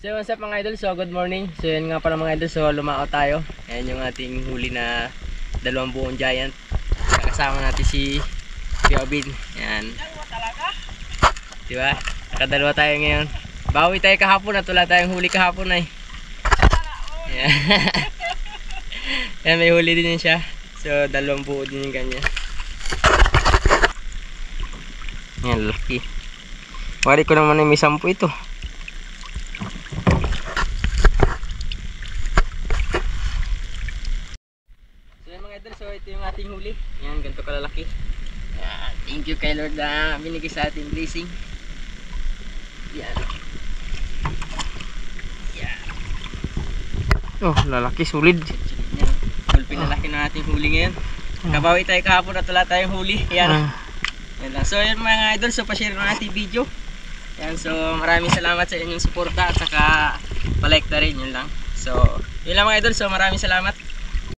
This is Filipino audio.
So what's up mga idol, so good morning. So yun nga pala mga idol, so lumao tayo. Ayan yung ating huli na dalawang buong giant. Kasama natin si Piobin. Ayan. Diba? Nakadalawa tayo ngayon. Bawi tayo kahapon at wala tayong huli kahapon ay. Ayan. Ayan, may huli din yun siya. So dalawang buo din yung ganyan. Ayan, laki. Wari ko naman may 10 ito. So ito yung ating huli. Yan, ganito kalalaki. Yan, thank you kay Lord na binigay sa ating blessing. Yan. Yan. Oh, lalaki, solid. Yan. Gulpin na laki na ating huli ngayon. Kabawi tayo kahapon at wala tayong huli. Yan. Yan lang. So yan mga idol, so pa-share na ating video. Yan, so maraming salamat sa inyong suporta at saka pa-like na rin, yun lang. So yun lang mga idol, so maraming salamat.